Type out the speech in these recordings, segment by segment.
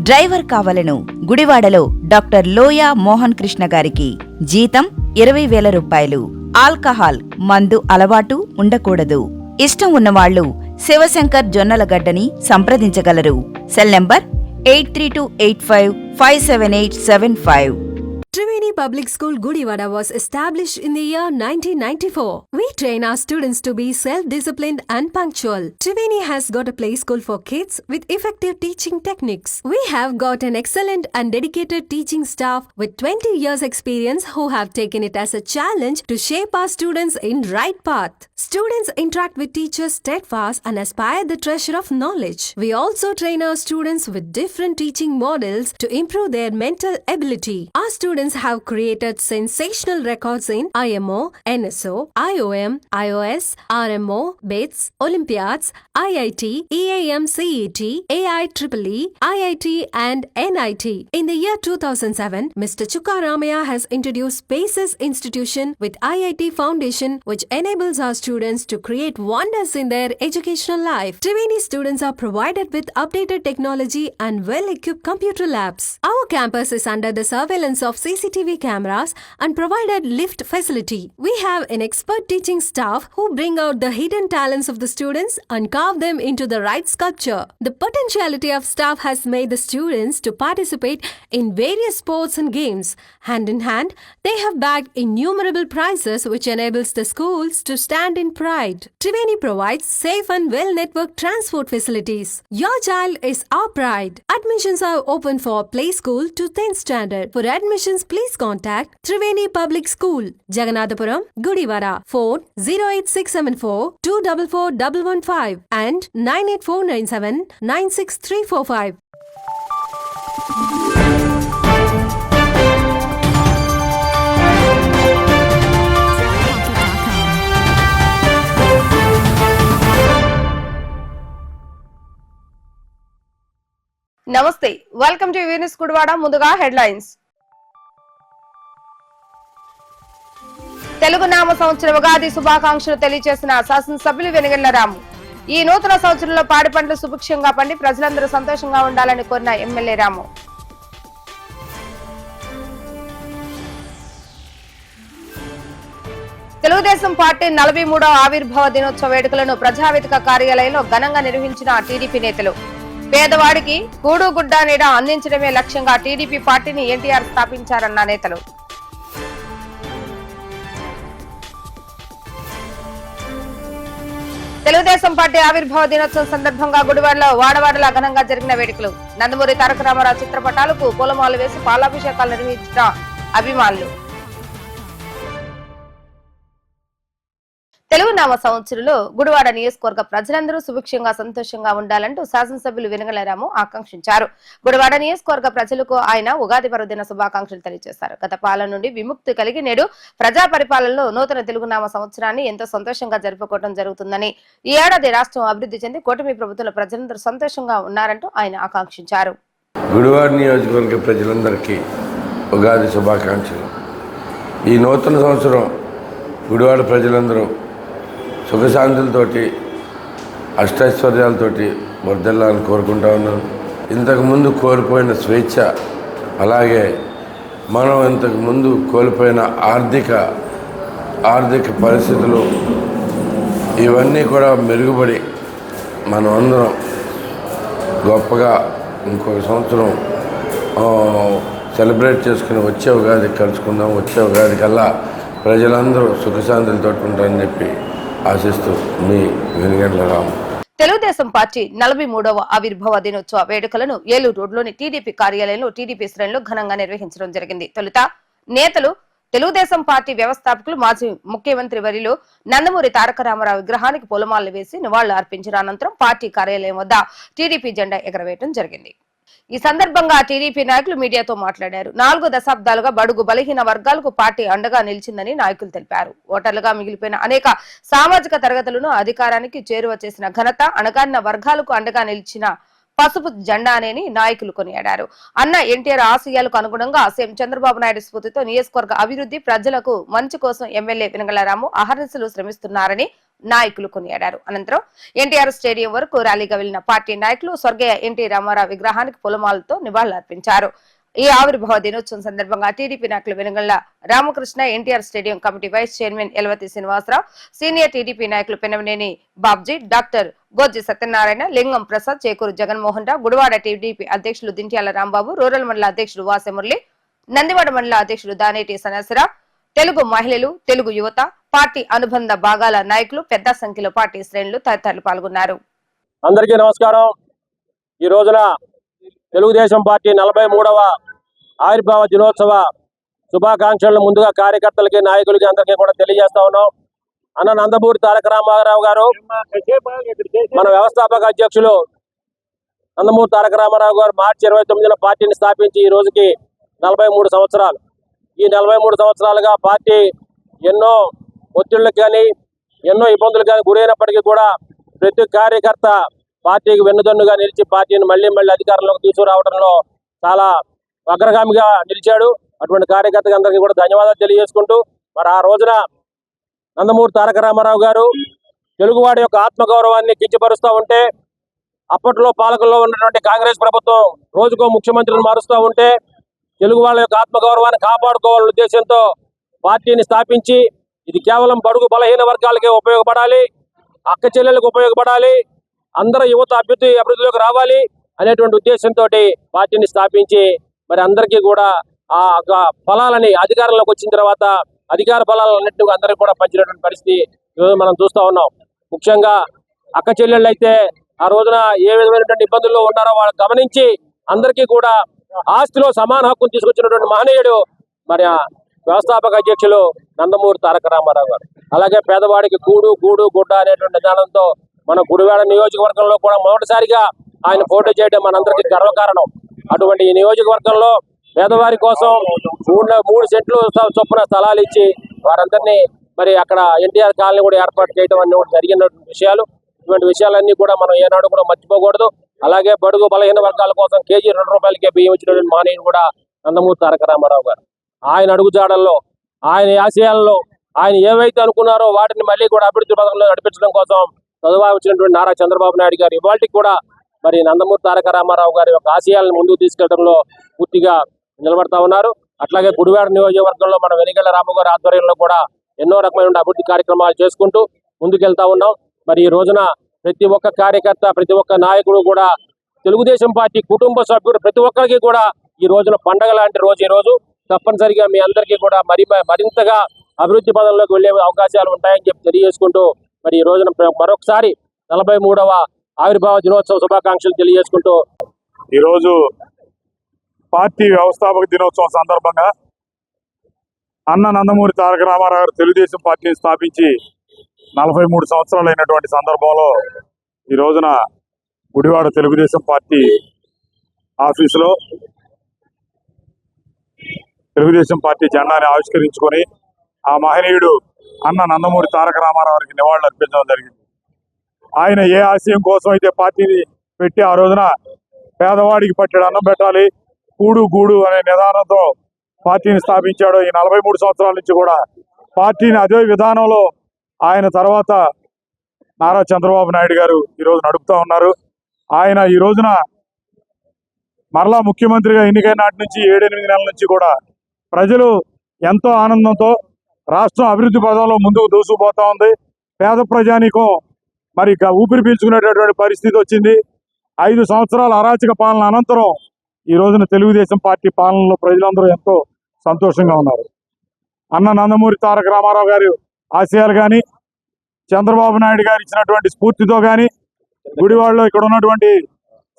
Driver కావలను. గుడివాడలో doctor లోయా మోహన్ కృష్ణ గారికి జీతం 20,000 రూపాయలు. ఆల్కహాల్ మందు అలవాటు ఉండకూడదు. ఇష్టం ఉన్నవాళ్లు శివశంకర్ జొన్నలగడ్డని సంప్రదించగలరు. Cell number 8328557875. Triveni Public School Gudivada was established in the year 1994. We train our students to be self-disciplined and punctual. Triveni has got a play school for kids with effective teaching techniques. We have got an excellent and dedicated teaching staff with 20 years experience who have taken it as a challenge to shape our students in right path. Students interact with teachers steadfast and aspire the treasure of knowledge. We also train our students with different teaching models to improve their mental ability. Our students have created sensational records in IMO, NSO, IOM, IOS, RMO, BITS, Olympiads, IIT, EAM CET, AIEEE, IIT and NIT. In the year 2007, Mr. Chukka Ramaya has introduced Spaces Institution with IIT Foundation, which enables our students to create wonders in their educational life. Triveni students are provided with updated technology and well-equipped computer labs. Our campus is under the surveillance of CCTV cameras and provided lift facility. We have an expert teaching staff who bring out the hidden talents of the students and carve them into the right sculpture. The potentiality of staff has made the students to participate in various sports and games. Hand in hand, they have bagged innumerable prizes which enables the schools to stand in pride. Triveni provides safe and well-networked transport facilities. Your child is our pride. Admissions are open for play school to 10th standard. For admissions, please contact Triveni Public School, Jaganathapuram, Gudivada. Phone 08674 244115 and 98497 96345. నమస్తే, welcome to Venus Gudivada. ముందుగా headlines. Telugu నామ సంవత్సర ఉగాది శుభాకాంక్షలు తెలియజేసిన శాసనసభ్యులు వెనుగళ్ల రాము. ఈ నూతన సంవత్సరంలో పాడి పంటలు సుభిక్షంగా పండి ప్రజలందరూ సంతోషంగా ఉండాలని కోరిన ఎమ్మెల్యే రాము. తెలుగుదేశం పార్టీ 43వ ఆవిర్భావ దినోత్సవ వేడుకలను ప్రజావేదిక కార్యాలయంలో ఘనంగా నిర్వహించిన టీడీపీ నేతలు. పేదవాడికి కూడు గుడ్డ నీడ అందించడమే లక్ష్యంగా టీడీపీ పార్టీని ఎన్టీఆర్ స్థాపించారన్న నేతలు. తెలుగుదేశం పార్టీ ఆవిర్భావ దినోత్సవం సందర్భంగా గుడివాడలో వాడవాడలా ఘనంగా జరిగిన వేడుకలు. నందమూరి తారక రామారావు చిత్రపటాలకు పూలమాలలు వేసి పాలాభిషేకాలు నిర్వహించిన అభిమానులు. తెలుగు నామ సంవత్సరంలో గుడివాడ నియోజకవర్గ ప్రజలందరూ సుభిక్షంగా సంతోషంగా ఉండాలంటూ శాసనసభ్యులు వెనుగళ్ల రాము ఆకాంక్షించారు. గుడివాడ నియోజకవర్గ ప్రజలకు ఆయన ఉగాది పర్వదిన శుభాకాంక్షలు తెలియజేశారు. గత పాలన నుండి విముక్తి కలిగి నేడు ప్రజా పరిపాలనలో నూతన తెలుగు నామ సంవత్సరాన్ని ఎంతో సంతోషంగా జరుపుకోవడం జరుగుతుందని, ఈ ఏడాది రాష్ట్రం అభివృద్ధి చెంది కూటమి ప్రభుత్వంలో ప్రజలందరూ సంతోషంగా ఉన్నారంటూ ఆయన ఆకాంక్షించారు. గుడివాడ నియోజకవర్గ ప్రజలందరికీ ఉగాది శుభాకాంక్షలు. ఈ నూతన సంవత్సరం గుడివాడ ప్రజలందరూ సుఖశాంతులతోటి అష్టైశ్వర్యాలతోటి వర్ధిల్లాలని కోరుకుంటా ఉన్నాను. ఇంతకుముందు కోల్పోయిన స్వేచ్ఛ, అలాగే మనం ఇంతకుముందు కోల్పోయిన ఆర్థిక పరిస్థితులు ఇవన్నీ కూడా మెరుగుపడి మనం అందరం గొప్పగా ఇంకొక సంవత్సరం సెలబ్రేట్ చేసుకుని వచ్చే ఉగాది కలుసుకుందాం. వచ్చే ఉగాది కల్లా ప్రజలందరూ సుఖశాంతులతో ఉంటారని చెప్పి ఆశిస్తూ మీ వెనుగండ్ల రాము. తెలుగుదేశం పార్టీ 43వ ఆవిర్భావ దినోత్సవ వేడుకలను ఏలూరు రోడ్లోని టీడీపీ కార్యాలయంలో టీడీపీ శ్రేణులు ఘనంగా నిర్వహించడం జరిగింది. తొలుత నేతలు, తెలుగుదేశం పార్టీ వ్యవస్థాపకులు, మాజీ ముఖ్యమంత్రి వర్యులు నందమూరి తారక రామారావు విగ్రహానికి పూలమాలలు వేసి నివాళులు అర్పించిన అనంతరం పార్టీ కార్యాలయం వద్ద టీడీపీ జెండా ఎగరవేయడం జరిగింది. ఈ సందర్భంగా టీడీపీ నాయకులు మీడియాతో మాట్లాడారు. 4 దశాబ్దాలుగా బడుగు బలహీన వర్గాలకు పార్టీ అండగా నిలిచిందని నాయకులు తెలిపారు. ఓటర్లుగా మిగిలిపోయిన అనేక సామాజిక తరగతులను అధికారానికి చేరువ చేసిన ఘనత, అణగారిన వర్గాలకు అండగా నిలిచిన పసుపు జెండానేని నాయకులు కొనియాడారు. అన్న ఎన్టీఆర్ ఆశయాలకు అనుగుణంగా సీఎం చంద్రబాబు నాయుడు స్ఫూర్తితో నియోజకవర్గ అభివృద్ధి, ప్రజలకు మంచి కోసం ఎమ్మెల్యే వెనుగళ్ల రాము అహర్నిశలు శ్రమిస్తున్నారని నాయకులు కొనియాడారు. అనంతరం ఎన్టీఆర్ స్టేడియం వరకు ర్యాలీగా వెళ్లిన పార్టీ నాయకులు స్వర్గీయ ఎన్టీ రామారావు విగ్రహానికి పూలమాలతో నివాళులర్పించారు. ఈ ఆవిర్భావ దినోత్సవం సందర్భంగా టీడీపీ నాయకులు Venugalla Ramakrishna, NTR stadium committee vice chairman Elvathi Srinivasarao, senior TDP నాయకులు పెనమనేని బాబ్జీ, డాక్టర్ గోజ్జి సత్యనారాయణ, లింగం ప్రసాద్, చేకూరు జగన్మోహన్ రావు, గుడివాడ టీడీపీ అధ్యక్షులు దింట్యాల రాంబాబు, రూరల్ మండల అధ్యక్షుడు వాసెమురళి, నందివాడ మండల అధ్యక్షుడు దానేటి సనసరా, తెలుగు మహిళలు, తెలుగు యువత, పార్టీ అనుబంధ భాగాల నాయకులు పెద్ద సంఖ్యలో పార్టీ శ్రేణులు తదితరులు పాల్గొన్నారు. అందరికీ నమస్కారం. ఈ రోజున తెలుగుదేశం పార్టీ 43వ ఆవిర్భావ దినోత్సవ శుభాకాంక్షలను ముందుగా కార్యకర్తలకి, నాయకులకి అందరికీ కూడా తెలియజేస్తా ఉన్నాం. అన్న నందమూరి తారక రామారావు గారు, మన వ్యవస్థాపక అధ్యక్షులు నందమూరి తారక రామారావు గారు మార్చి 29న పార్టీని స్థాపించి ఈ రోజుకి 43 సంవత్సరాలు. ఈ 43 సంవత్సరాలుగా పార్టీ ఎన్నో ఒత్తిళ్లకు కానీ, ఎన్నో ఇబ్బందులు కానీ గురైనప్పటికీ కూడా ప్రతి కార్యకర్త పార్టీకి వెన్నుదన్నుగా నిలిచి పార్టీని మళ్ళీ అధికారంలోకి తీసుకురావడంలో చాలా అగ్రగామిగా నిలిచాడు. అటువంటి కార్యకర్తకి అందరికీ కూడా ధన్యవాదాలు తెలియజేసుకుంటూ, మరి ఆ రోజున నందమూరి తారక రామారావు గారు తెలుగువాడి యొక్క ఆత్మగౌరవాన్ని కించపరుస్తూ ఉంటే, అప్పట్లో పాలకుల్లో ఉన్నటువంటి కాంగ్రెస్ ప్రభుత్వం రోజుకో ముఖ్యమంత్రిని మారుస్తూ ఉంటే, తెలుగు వాళ్ళ యొక్క ఆత్మగౌరవాన్ని కాపాడుకోవాలనే ఉద్దేశంతో పార్టీని స్థాపించి, ఇది కేవలం బడుగు బలహీన వర్గాలకే ఉపయోగపడాలి, అక్క చెల్లెలకు ఉపయోగపడాలి, అందరూ యువత అభివృద్ధిలోకి రావాలి అనేటువంటి ఉద్దేశంతో పార్టీని స్థాపించి, మరి అందరికీ కూడా ఆ ఫలాలని అధికారంలోకి వచ్చిన తర్వాత అధికార ఫలాలన్నింటినీ అందరికీ కూడా పంచినటువంటి పరిస్థితి ఈరోజు మనం చూస్తూ ఉన్నాం. ముఖ్యంగా అక్క చెల్లెళ్ళు అయితే ఆ రోజున ఏ విధమైనటువంటి ఇబ్బందుల్లో ఉన్నారో వాళ్ళు గమనించి అందరికీ కూడా ఆస్తిలో సమాన హక్కును తీసుకొచ్చినటువంటి మహనీయుడు మరి వ్యవస్థాపక అధ్యక్షులు నందమూరి తారక రామారావు గారు. అలాగే పేదవాడికి కూడు గూడు గుడ్డ అనేటువంటి విధానంతో మన గుడివాడ నియోజకవర్గంలో కూడా మొదటిసారిగా ఆయన పోటీ చేయడం మనందరికీ గర్వకారణం. అటువంటి ఈ నియోజకవర్గంలో పేదవారి కోసం 3 సెంట్లు చొప్పున స్థలాలు ఇచ్చి వారందరినీ మరి అక్కడ ఎన్టీఆర్ కాలనీ కూడా ఏర్పాటు చేయడం అన్ని జరిగిన విషయాలు. ఇటువంటి విషయాలన్నీ కూడా మనం ఏనాడు కూడా మర్చిపోకూడదు. అలాగే బడుగు బలహీన వర్గాల కోసం కేజీ 2 రూపాయలకే బియ్యం ఇచ్చినటువంటి మహనీయుడు కూడా నందమూరి తారక రామారావు గారు. ఆయన అడుగుజాడల్లో, ఆయన ఆశయాల్లో ఆయన ఏవైతే అనుకున్నారో వాటిని మళ్ళీ కూడా అభివృద్ధి పథకంలో నడిపించడం కోసం చదువు వచ్చినటువంటి నారా చంద్రబాబు నాయుడు గారు ఇవాళకి కూడా మరి నందమూరి తారక రామారావు గారి యొక్క ఆశయాలను ముందుకు తీసుకెళ్లడంలో పూర్తిగా నిలబడతా ఉన్నారు. అట్లాగే గుడివాడ నియోజకవర్గంలో మన వెనుగళ్ల రాము గారి ఆధ్వర్యంలో కూడా ఎన్నో రకమైన అభివృద్ధి కార్యక్రమాలు చేసుకుంటూ ముందుకెళ్తా ఉన్నాం. మరి ఈ రోజున ప్రతి ఒక్క కార్యకర్త, ప్రతి ఒక్క నాయకుడు కూడా తెలుగుదేశం పార్టీ కుటుంబ సభ్యుడు ప్రతి ఒక్కరికి కూడా ఈ రోజున పండగ లాంటి రోజు. ఈ రోజు తప్పనిసరిగా మీ అందరికీ కూడా మరింతగా అభివృద్ధి పదంలోకి వెళ్లే అవకాశాలు ఉంటాయని చెప్పి తెలియజేసుకుంటూ, మరి ఈ రోజున మరొకసారి 43వ ఆవిర్భావ దినోత్సవ శుభాకాంక్షలు తెలియజేసుకుంటూ, ఈరోజు పార్టీ వ్యవస్థాపక దినోత్సవం సందర్భంగా అన్న నందమూరి తారక రామారావు గారు తెలుగుదేశం పార్టీని స్థాపించి 43 సంవత్సరాలు అయినటువంటి సందర్భంలో ఈ రోజున గుడివాడ తెలుగుదేశం పార్టీ ఆఫీసులో తెలుగుదేశం పార్టీ జెండాని ఆవిష్కరించుకొని ఆ మహనీయుడు అన్న నందమూరి తారక రామారావు గారికి నివాళులు అర్పించడం జరిగింది. ఆయన ఏ ఆశయం కోసం అయితే పార్టీని పెట్టి ఆ రోజున పేదవాడికి పట్టెడు అన్నం పెట్టాలి, కూడు గూడు అనే నిదానంతో పార్టీని స్థాపించాడు. ఈ 43 సంవత్సరాల నుంచి కూడా పార్టీని అదే విధానంలో ఆయన తర్వాత నారా చంద్రబాబు నాయుడు గారు ఈరోజు నడుపుతూ ఉన్నారు. ఆయన ఈ రోజున మరలా ముఖ్యమంత్రిగా ఎన్నికైన నాటి నుంచి 7-8 నెలల నుంచి కూడా ప్రజలు ఎంతో ఆనందంతో రాష్ట్రం అభివృద్ధి పదంలో ముందుకు దూసుకుపోతా ఉంది. పేద ప్రజానీకం మరి ఊపిరి పీల్చుకునేటటువంటి పరిస్థితి వచ్చింది. 5 సంవత్సరాల అరాచక పాలన అనంతరం ఈ రోజున తెలుగుదేశం పార్టీ పాలనలో ప్రజలందరూ ఎంతో సంతోషంగా ఉన్నారు. అన్న నందమూరి తారక రామారావు గారి ఆశయాలు కానీ, చంద్రబాబు నాయుడు గారు ఇచ్చినటువంటి స్ఫూర్తితో కానీ, గుడివాడలో ఇక్కడ ఉన్నటువంటి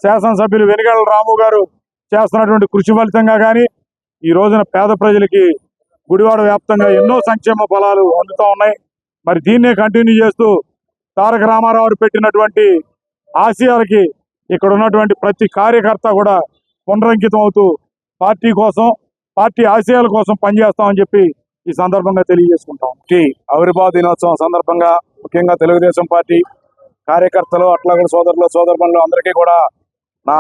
శాసనసభ్యులు వెనుగళ్ల రాము గారు చేస్తున్నటువంటి కృషి ఫలితంగా కానీ ఈ రోజున పేద ప్రజలకి గుడివాడ వ్యాప్తంగా ఎన్నో సంక్షేమ ఫలాలు అందుతూ ఉన్నాయి. మరి దీన్నే కంటిన్యూ చేస్తూ తారక రామారావు గారు పెట్టినటువంటి ఆశయాలకి ఇక్కడ ఉన్నటువంటి ప్రతి కార్యకర్త కూడా పునరంకితం అవుతూ పార్టీ కోసం, పార్టీ ఆశయాల కోసం పనిచేస్తామని చెప్పి ఈ సందర్భంగా తెలియజేసుకుంటాం. ఆవిర్భావ దినోత్సవం సందర్భంగా ముఖ్యంగా తెలుగుదేశం పార్టీ కార్యకర్తలు, అట్లాగే సోదరులు సోదరులు అందరికీ కూడా నా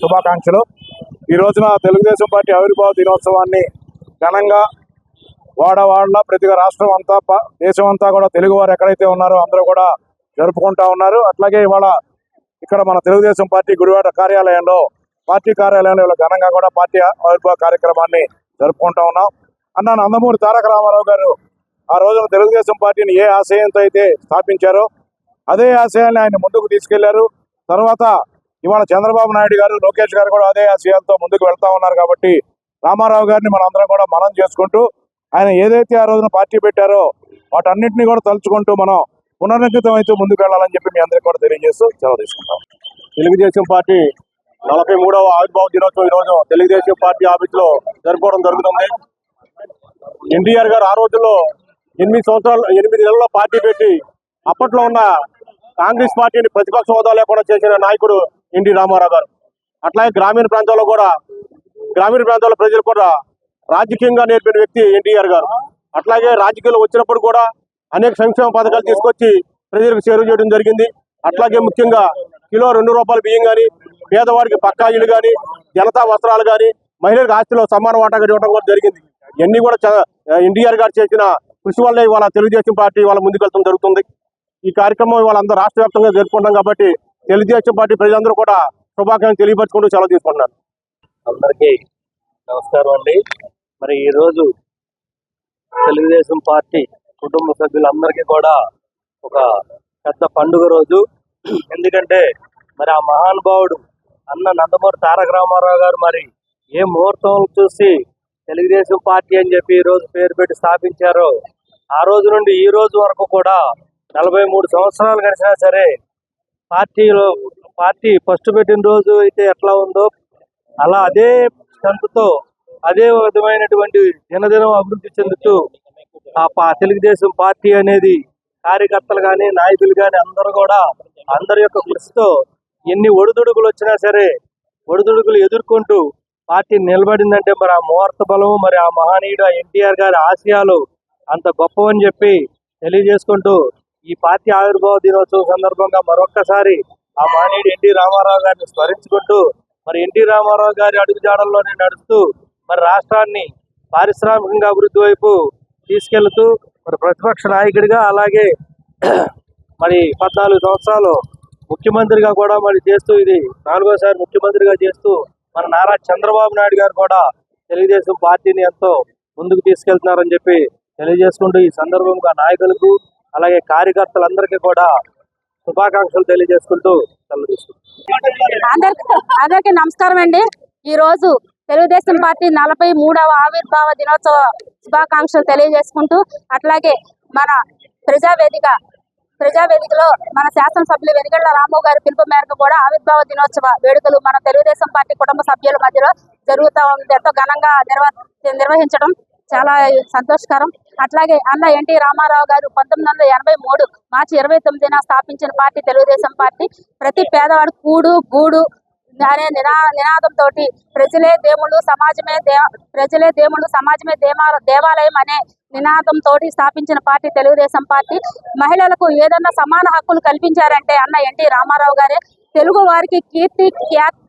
శుభాకాంక్షలు. ఈ రోజున తెలుగుదేశం పార్టీ ఆవిర్భావ దినోత్సవాన్ని ఘనంగా వాడవాడలా ప్రతి రాష్ట్రం అంతా దేశం అంతా కూడా తెలుగు వారు ఎక్కడైతే ఉన్నారో అందరూ కూడా జరుపుకుంటా ఉన్నారు. అట్లాగే ఇవాళ ఇక్కడ మన తెలుగుదేశం పార్టీ గుడివాడ కార్యాలయంలో పార్టీ కార్యాలయంలో ఘనంగా కూడా పార్టీ ఆవిర్భావ కార్యక్రమాన్ని జరుపుకుంటా ఉన్నాం. అన్న నందమూరి తారక రామారావు గారు ఆ రోజున తెలుగుదేశం పార్టీని ఏ ఆశయంతో అయితే స్థాపించారో అదే ఆశయాన్ని ఆయన ముందుకు తీసుకెళ్లారు. తర్వాత ఇవాళ చంద్రబాబు నాయుడు గారు, లోకేష్ గారు కూడా అదే ఆశయాలతో ముందుకు వెళ్తా ఉన్నారు. కాబట్టి రామారావు గారిని మనందరం కూడా మనం చేసుకుంటూ ఆయన ఏదైతే ఆ రోజున పార్టీ పెట్టారో వాటన్నింటినీ కూడా తలుచుకుంటూ మనం పునర్నిర్మితం అయితే ముందుకు వెళ్ళాలని చెప్పి మీ అందరికీ కూడా తెలియజేస్తూ సెలవు తీసుకుంటాం. తెలుగుదేశం పార్టీ 43వ ఆవిర్భావ దినోత్సవం ఈ రోజు తెలుగుదేశం పార్టీ ఆఫీస్ లో జరుపుకోవడం జరుగుతుంది. ఎన్టీఆర్ గారు ఆ రోజుల్లో 8 నెలల్లో పార్టీ పెట్టి అప్పట్లో ఉన్న కాంగ్రెస్ పార్టీని ప్రతిపక్ష హోదా లేకుండా చేసిన నాయకుడు ఎన్టీ రామారావు గారు. అట్లాగే గ్రామీణ ప్రాంతాల్లో ప్రజలు కూడా రాజకీయంగా నేర్పిన వ్యక్తి ఎన్టీఆర్ గారు. అట్లాగే రాజకీయాలు వచ్చినప్పుడు కూడా అనేక సంక్షేమ పథకాలు తీసుకొచ్చి ప్రజలకు చేరువ చేయడం జరిగింది. అట్లాగే ముఖ్యంగా కిలో ₹2 బియ్యం కానీ, పేదవాడికి పక్కా ఇళ్ళు కానీ, జనతా వస్త్రాలు కానీ, మహిళలకు ఆస్తిలో సమాన వాటాగా ఇవ్వడం కూడా జరిగింది. ఇవన్నీ కూడా ఎన్టీఆర్ గారు చేసిన కృషి వల్ల ఇవాళ తెలుగుదేశం పార్టీ వాళ్ళ ముందుకెళ్తాం జరుగుతుంది. ఈ కార్యక్రమం వాళ్ళందరూ రాష్ట్ర వ్యాప్తంగా జరుపుకుంటాం. కాబట్టి తెలుగుదేశం పార్టీ ప్రజలందరూ కూడా శుభాకాంక్షలు తెలియపరచుకుంటూ సెలవు తీసుకుంటున్నారు. అందరికీ నమస్కారం అండి. మరి ఈరోజు తెలుగుదేశం పార్టీ కుటుంబ సభ్యులందరికీ కూడా ఒక పెద్ద పండుగ రోజు. ఎందుకంటే మరి ఆ మహానుభావుడు అన్న నందమూరి తారక రామారావు గారు మరి ఏ ముహూర్తం చూసి తెలుగుదేశం పార్టీ అని చెప్పి ఈ రోజు పేరు పెట్టి స్థాపించారో ఆ రోజు నుండి ఈ రోజు వరకు కూడా 43 సంవత్సరాలు గడిచినా సరే పార్టీ ఫస్ట్ పెట్టిన రోజు అయితే ఎట్లా ఉందో అలా అదే స్ట్రెంత్తో అదే విధమైనటువంటి దినదినం అభివృద్ధి చెందుతూ ఆ తెలుగుదేశం పార్టీ అనేది కార్యకర్తలు కానీ నాయకులు కానీ అందరూ కూడా అందరి యొక్క కృషితో ఎన్ని ఒడిదుడుకులు వచ్చినా సరే ఒడిదుడుకులు ఎదుర్కొంటూ పార్టీ నిలబడిందంటే మరి ఆ ముహూర్త బలము, మరి ఆ మహనీయుడు ఎన్టీఆర్ గారి ఆశయాలు అంత గొప్పవని చెప్పి తెలియజేసుకుంటూ ఈ పార్టీ ఆవిర్భావ దినోత్సవం సందర్భంగా మరొక్కసారి ఆ మహనీయుడు ఎన్టీ రామారావు గారిని స్మరించుకుంటూ మరి ఎన్టీ రామారావు గారి అడుగుజాడల్లోనే నడుస్తూ మరి రాష్ట్రాన్ని పారిశ్రామికంగా అభివృద్ధి వైపు తీసుకెళ్తూ మరి ప్రతిపక్ష నాయకుడిగా అలాగే మరి 14 సంవత్సరాలు ముఖ్యమంత్రిగా కూడా మరి చేస్తూ ఇది 4వసారి ముఖ్యమంత్రిగా చేస్తూ మన నారా చంద్రబాబు నాయుడు గారు కూడా తెలుగుదేశం పార్టీని ఎంతో ముందుకు తీసుకెళ్తున్నారని చెప్పి తెలియజేసుకుంటూ ఈ సందర్భంగా నాయకులకు అలాగే కార్యకర్తలందరికీ కూడా శుభాకాంక్షలు తెలియజేసుకుంటూ సెలవు తీసుకుంటాం. అందరికీ నమస్కారం అండి. ఈ రోజు తెలుగుదేశం పార్టీ 43వ ఆవిర్భావ దినోత్సవ శుభాకాంక్షలు తెలియజేసుకుంటూ అట్లాగే మన ప్రజావేదికలో మన శాసనసభ్యులు వెనిగళ్ల రాము గారి పిలుపు మేరకు కూడా ఆవిర్భావ దినోత్సవ వేడుకలు మన తెలుగుదేశం పార్టీ కుటుంబ సభ్యుల మధ్యలో జరుగుతూ ఉంది. ఎంతో ఘనంగా నిర్వహించడం చాలా సంతోషకరం. అట్లాగే అన్న ఎన్టీ రామారావు గారు 1983 మార్చి 29న స్థాపించిన పార్టీ తెలుగుదేశం పార్టీ. ప్రతి పేదవాడు కూడు గూడు అనే నినాదంతో ప్రజలే దేవుళ్ళు సమాజమే దేవాలయం అనే నినాదంతో స్థాపించిన పార్టీ తెలుగుదేశం పార్టీ. మహిళలకు ఏదన్నా సమాన హక్కులు కల్పించారంటే అన్న ఎన్టీ రామారావు గారే. తెలుగు వారికి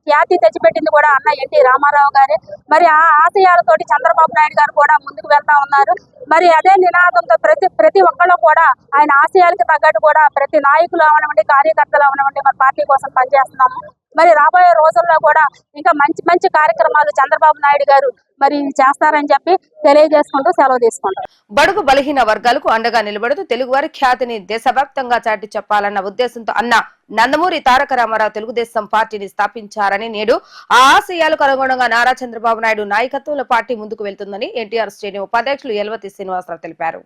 ఖ్యాతి తెచ్చిపెట్టింది కూడా అన్న ఎన్టీ రామారావు గారే. మరి ఆ ఆశయాలతోటి చంద్రబాబు నాయుడు గారు కూడా ముందుకు వెళ్తా ఉన్నారు. మరి అదే నినాదంతో ప్రతి ఒక్కళ్ళు కూడా ఆయన ఆశయాలకు తగ్గట్టు కూడా ప్రతి నాయకులు అవనివ్వండి, కార్యకర్తలు అవనివ్వండి మన పార్టీ కోసం పనిచేస్తున్నాము. మరి రాబోయే రోజుల్లో కూడా ఇంకా మంచి కార్యక్రమాలు చంద్రబాబు నాయుడు గారు మరి చేస్తారని చెప్పి తెలియజేసుకుంటూ సెలవు తీసుకుంటాం. బడుగు బలహీన వర్గాలకు అండగా నిలబడుతూ తెలుగువారి ఖ్యాతిని దేశవ్యాప్తంగా చాటి చెప్పాలన్న ఉద్దేశంతో అన్న నందమూరి తారక రామారావు తెలుగుదేశం పార్టీని స్థాపించారని, నేడు ఆ ఆశయాలకు అనుగుణంగా నారా చంద్రబాబు నాయుడు నాయకత్వంలో పార్టీ ముందుకు వెళ్తుందని ఎన్టీఆర్ స్టేడియం ఉపాధ్యక్షులు యలవతి శ్రీనివాసరావు తెలిపారు.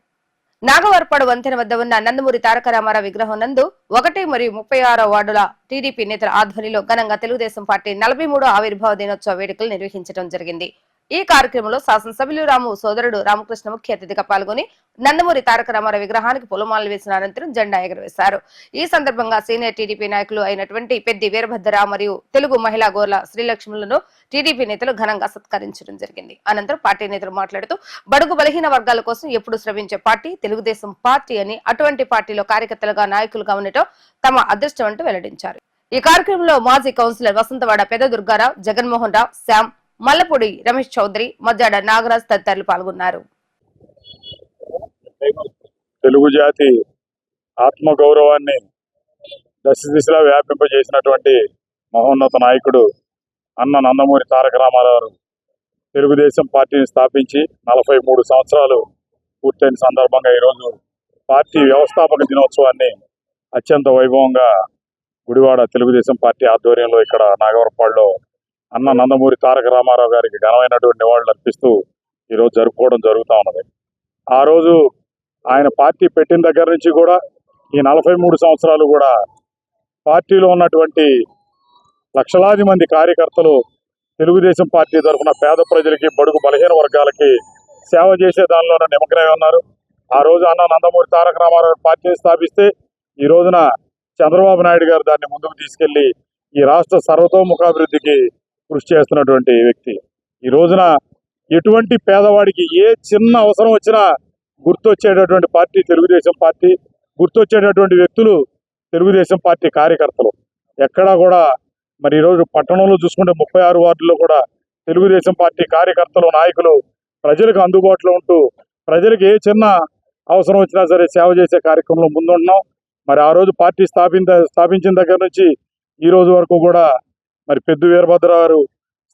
నాగవరపాడు వంతెన వద్ద ఉన్న నందమూరి తారక రామారావు విగ్రహం నందు 1 మరియు 36 వార్డుల టీడీపీ నేతల ఆధ్వర్యంలో ఘనంగా తెలుగుదేశం పార్టీ 43వ ఆవిర్భావ దినోత్సవ వేడుకలు నిర్వహించడం జరిగింది. ఈ కార్యక్రమంలో శాసనసభ్యులు రాము సోదరుడు రామకృష్ణ ముఖ్య అతిథిగా పాల్గొని నందమూరి తారక రామారావు విగ్రహానికి పూలమాలలు వేసిన అనంతరం జెండా ఎగురవేశారు. ఈ సందర్భంగా సీనియర్ టీడీపీ నాయకులు అయినటువంటి పెద్ది వీరభద్ర మరియు తెలుగు మహిళా గోర్ల శ్రీలక్ష్ములను టీడీపీ నేతలు ఘనంగా సత్కరించడం జరిగింది. అనంతరం పార్టీ నేతలు మాట్లాడుతూ బడుగు బలహీన వర్గాల కోసం ఎప్పుడు శ్రమించే పార్టీ తెలుగుదేశం పార్టీ అని, అటువంటి పార్టీలో కార్యకర్తలుగా నాయకులుగా ఉండటం తమ అదృష్టం అంటూ వెల్లడించారు. ఈ కార్యక్రమంలో మాజీ కౌన్సిలర్ వసంతవాడ పెద్ద దుర్గారావు, జగన్మోహన్ రావు, శ్యామ్, మల్లపూడి రమేష్ చౌదరి, మజ్జాడ నాగరాజ్ తదితరులు పాల్గొన్నారు. తెలుగు జాతి ఆత్మగౌరవాన్ని దశ దిశలా వ్యాపింపజేసినటువంటి మహోన్నత నాయకుడు అన్న నందమూరి తారక రామారావు తెలుగుదేశం పార్టీని స్థాపించి 43 సంవత్సరాలు పూర్తయిన సందర్భంగా ఈరోజు పార్టీ వ్యవస్థాపక దినోత్సవాన్ని అత్యంత వైభవంగా గుడివాడ తెలుగుదేశం పార్టీ ఆధ్వర్యంలో ఇక్కడ నాగవరపాడులో అన్న నందమూరి తారక రామారావు గారికి ఘనమైనటువంటి నివాళులు అర్పిస్తూ ఈరోజు జరుపుకోవడం జరుగుతూ ఉన్నది. ఆ రోజు ఆయన పార్టీ పెట్టిన దగ్గర నుంచి కూడా ఈ 43 సంవత్సరాలు కూడా పార్టీలో ఉన్నటువంటి లక్షలాది మంది కార్యకర్తలు తెలుగుదేశం పార్టీ తరఫున పేద ప్రజలకి, బడుగు బలహీన వర్గాలకి సేవ చేసే దానిలోనే నిమగ్నమై ఉన్నారు. ఆ రోజు అన్న నందమూరి తారక రామారావు పార్టీని స్థాపిస్తే ఈ రోజున చంద్రబాబు నాయుడు గారు దాన్ని ముందుకు తీసుకెళ్లి ఈ రాష్ట్ర సర్వతోముఖాభివృద్ధికి కృషి చేస్తున్నటువంటి వ్యక్తి. ఈ రోజున ఎటువంటి పేదవాడికి ఏ చిన్న అవసరం వచ్చినా గుర్తొచ్చేటటువంటి పార్టీ తెలుగుదేశం పార్టీ, గుర్తొచ్చేటటువంటి వ్యక్తులు తెలుగుదేశం పార్టీ కార్యకర్తలు. ఎక్కడా కూడా మరి ఈరోజు పట్టణంలో చూసుకుంటే 36 వార్డుల్లో కూడా తెలుగుదేశం పార్టీ కార్యకర్తలు, నాయకులు ప్రజలకు అందుబాటులో ఉంటూ ప్రజలకు ఏ చిన్న అవసరం వచ్చినా సరే సేవ చేసే కార్యక్రమంలో ముందుంటున్నాం. మరి ఆ రోజు పార్టీ స్థాపించిన దగ్గర నుంచి ఈ రోజు వరకు కూడా మరి పెద్దు వీరభద్రరావు గారు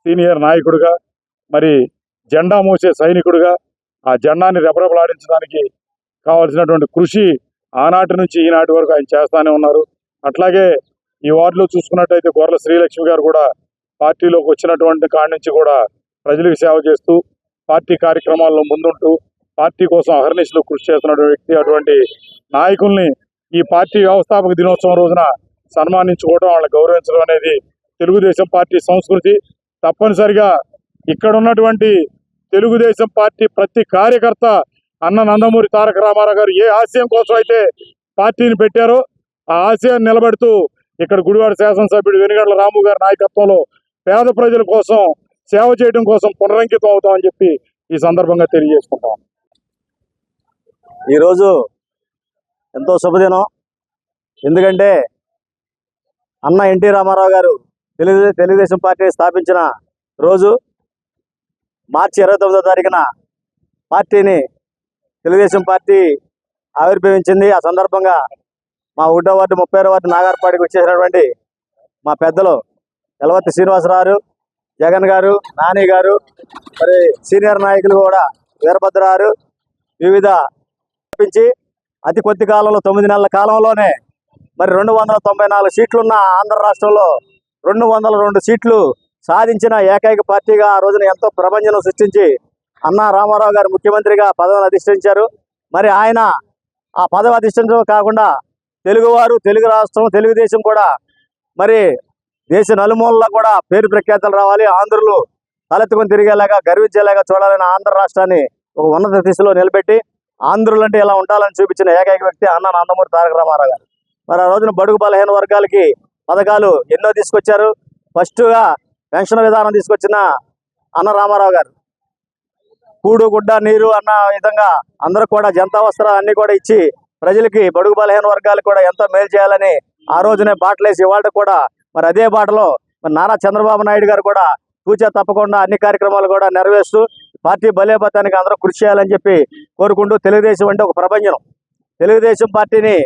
సీనియర్ నాయకుడిగా, మరి జెండా మోసే సైనికుడిగా ఆ జెండాని రెపరెపలాడించడానికి కావాల్సినటువంటి కృషి ఆనాటి నుంచి ఈనాటి వరకు ఆయన చేస్తానే ఉన్నారు. అట్లాగే ఈ వార్డులో చూసుకున్నట్టయితే గొర్రెల శ్రీలక్ష్మి గారు కూడా పార్టీలోకి వచ్చినటువంటి కాడి నుంచి కూడా ప్రజలకు సేవ చేస్తూ పార్టీ కార్యక్రమాల్లో ముందుంటూ పార్టీ కోసం అహర్నిశలు కృషి చేస్తున్నటువంటి వ్యక్తి. అటువంటి నాయకుల్ని ఈ పార్టీ వ్యవస్థాపక దినోత్సవం రోజున సన్మానించుకోవడం, వాళ్ళని గౌరవించడం అనేది తెలుగుదేశం పార్టీ సంస్కృతి. తప్పనిసరిగా ఇక్కడ ఉన్నటువంటి తెలుగుదేశం పార్టీ ప్రతి కార్యకర్త అన్న నందమూరి తారక రామారావు గారు ఏ ఆశయం కోసం అయితే పార్టీని పెట్టారో ఆ ఆశయాన్ని నిలబెడుతూ ఇక్కడ గుడివాడ శాసనసభ్యుడు వెనుగండ్ల రాము గారి నాయకత్వంలో పేద ప్రజల కోసం సేవ చేయడం కోసం పునరంకితం అవుతామని చెప్పి ఈ సందర్భంగా తెలియజేసుకుంటాం. ఈరోజు ఎంతో శుభదినం. ఎందుకంటే అన్న ఎన్టీ రామారావు గారు తెలుగుదేశం పార్టీని స్థాపించిన రోజు మార్చి 29వ తారీఖున పార్టీని తెలుగుదేశం పార్టీ ఆవిర్భవించింది. ఆ సందర్భంగా మా 1వ వార్డు 30వ వార్డు నాగార్పాడికి వచ్చేసినటువంటి మా పెద్దలు ఎలవర్తి శ్రీనివాసరావు, జగన్ గారు, నాని గారు, మరి సీనియర్ నాయకులు కూడా వీరభద్రరావు వివిధ అతి కొద్ది కాలంలో 9 నెలల కాలంలోనే మరి 294 సీట్లున్న ఆంధ్ర రాష్ట్రంలో 202 సీట్లు సాధించిన ఏకైక పార్టీగా ఆ రోజున ఎంతో ప్రభంజనం సృష్టించి అన్న రామారావు గారు ముఖ్యమంత్రిగా పదవిని అధిష్ఠించారు. మరి ఆయన ఆ పదవి అధిష్ఠించడం కాకుండా తెలుగువారు, తెలుగు రాష్ట్రం, తెలుగుదేశం కూడా మరి దేశ నలుమూలలా కూడా పేరు ప్రఖ్యాతలు రావాలి, ఆంధ్రులు తలెత్తుకొని తిరిగేలాగా, గర్వించేలాగా చూడాలని ఆంధ్ర రాష్ట్రాన్ని ఒక ఉన్నత దిశలో నిలబెట్టి ఆంధ్రులు అంటే ఇలా ఉండాలని చూపించిన ఏకైక వ్యక్తి అన్న నందమూరి తారక రామారావు గారు. మరి ఆ రోజున బడుగు బలహీన వర్గాలకి పథకాలు ఎన్నో తీసుకొచ్చారు. ఫస్ట్గా పెన్షన్ విధానం తీసుకొచ్చిన అన్న రామారావు గారు కూడు గుడ్డ నీరు అన్న విధంగా అందరూ కూడా జనతా వస్త్రాలు అన్ని కూడా ఇచ్చి ప్రజలకి, బడుగు బలహీన వర్గాలకు కూడా ఎంతో మేలు చేయాలని ఆ రోజునే బాటలేసి ఇవాళ కూడా మరి అదే బాటలో మరి నారా చంద్రబాబు నాయుడు గారు కూడా తూచా తప్పకుండా అన్ని కార్యక్రమాలు కూడా నెరవేరుస్తూ పార్టీ బలోపేతానికి అందరూ కృషి చేయాలని చెప్పి కోరుకుంటూ, తెలుగుదేశం అంటే ఒక ప్రభంజనం. తెలుగుదేశం పార్టీని